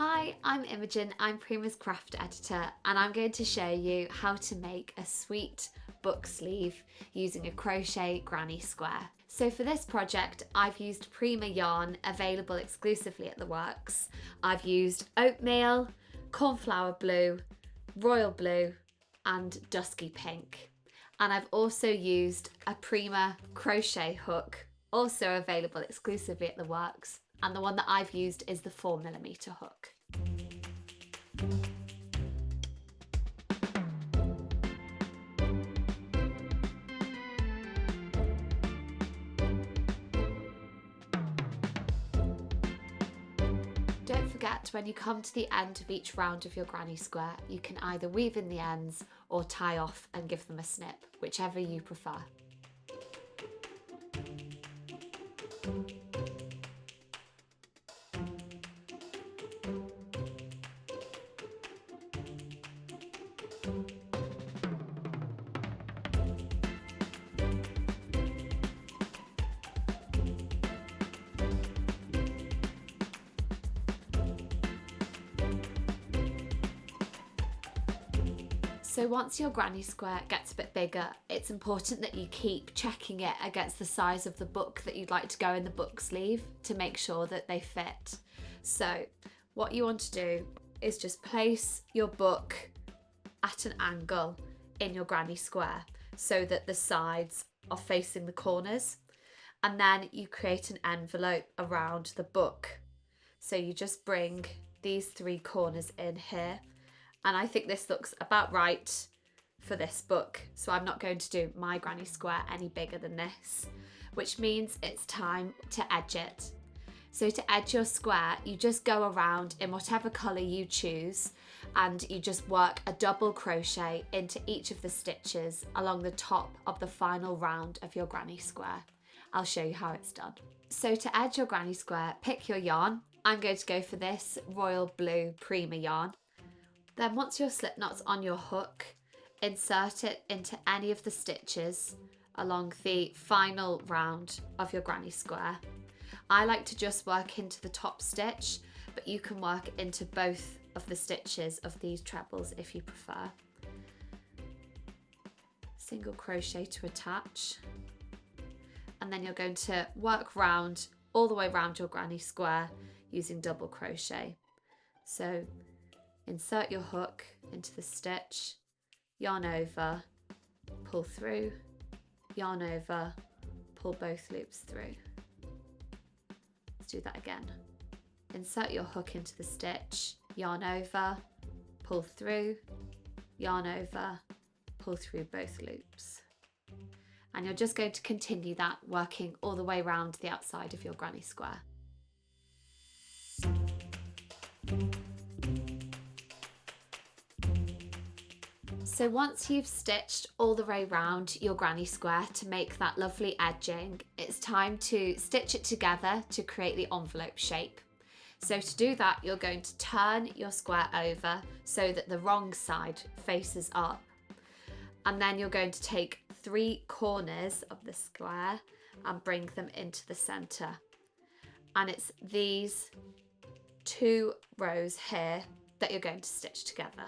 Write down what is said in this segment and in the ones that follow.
Hi, I'm Imogen, I'm Prima's craft editor, and I'm going to show you how to make a sweet book sleeve using a crochet granny square. So for this project, I've used Prima yarn available exclusively at the Works. I've used oatmeal, cornflower blue, royal blue, and dusky pink. And I've also used a Prima crochet hook, also available exclusively at the Works. And the one that I've used is the 4mm hook. Don't forget, when you come to the end of each round of your granny square, you can either weave in the ends or tie off and give them a snip, whichever you prefer. So once your granny square gets a bit bigger, it's important that you keep checking it against the size of the book that you'd like to go in the book sleeve to make sure that they fit. So what you want to do is just place your book at an angle in your granny square so that the sides are facing the corners, and then you create an envelope around the book. So you just bring these three corners in here. And I think this looks about right for this book. So I'm not going to do my granny square any bigger than this, which means it's time to edge it. So to edge your square, you just go around in whatever colour you choose and you just work a double crochet into each of the stitches along the top of the final round of your granny square. I'll show you how it's done. So to edge your granny square, pick your yarn. I'm going to go for this royal blue Prima yarn. Then once your slip knot's on your hook, insert it into any of the stitches along the final round of your granny square. I like to just work into the top stitch, but you can work into both of the stitches of these trebles if you prefer. Single crochet to attach. And then you're going to work round all the way around your granny square using double crochet. So insert your hook into the stitch, yarn over, pull through, yarn over, pull both loops through. Let's do that again. Insert your hook into the stitch, yarn over, pull through, yarn over, pull through both loops. And you're just going to continue that, working all the way around the outside of your granny square. So once you've stitched all the way round your granny square to make that lovely edging, it's time to stitch it together to create the envelope shape. So to do that, you're going to turn your square over so that the wrong side faces up. And then you're going to take three corners of the square and bring them into the centre. And it's these two rows here that you're going to stitch together.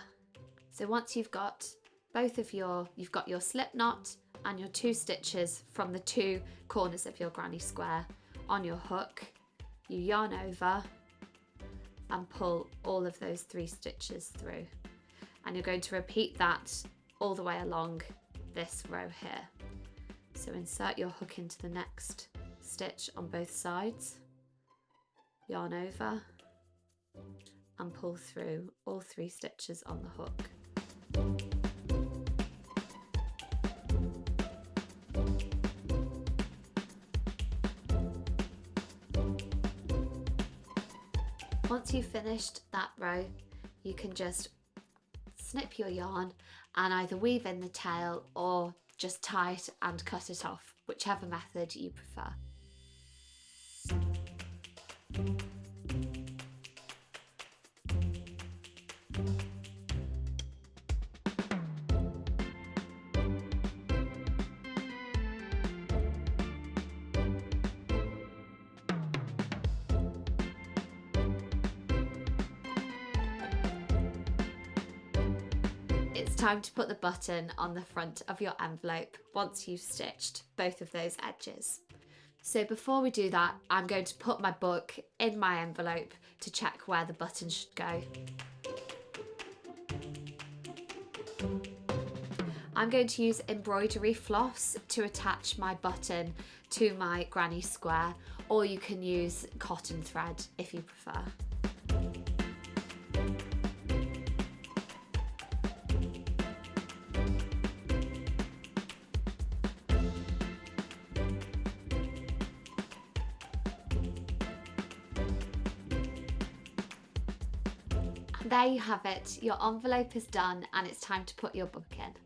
So once you've got you've got your slip knot and your two stitches from the two corners of your granny square on your hook, you yarn over and pull all of those three stitches through. And you're going to repeat that all the way along this row here. So insert your hook into the next stitch on both sides, yarn over and pull through all three stitches on the hook. Once you've finished that row, you can just snip your yarn and either weave in the tail or just tie it and cut it off, whichever method you prefer. time to put the button on the front of your envelope once you've stitched both of those edges. So before we do that, I'm going to put my book in my envelope to check where the button should go. I'm going to use embroidery floss to attach my button to my granny square, or you can use cotton thread if you prefer. There you have it, your envelope is done and it's time to put your book in.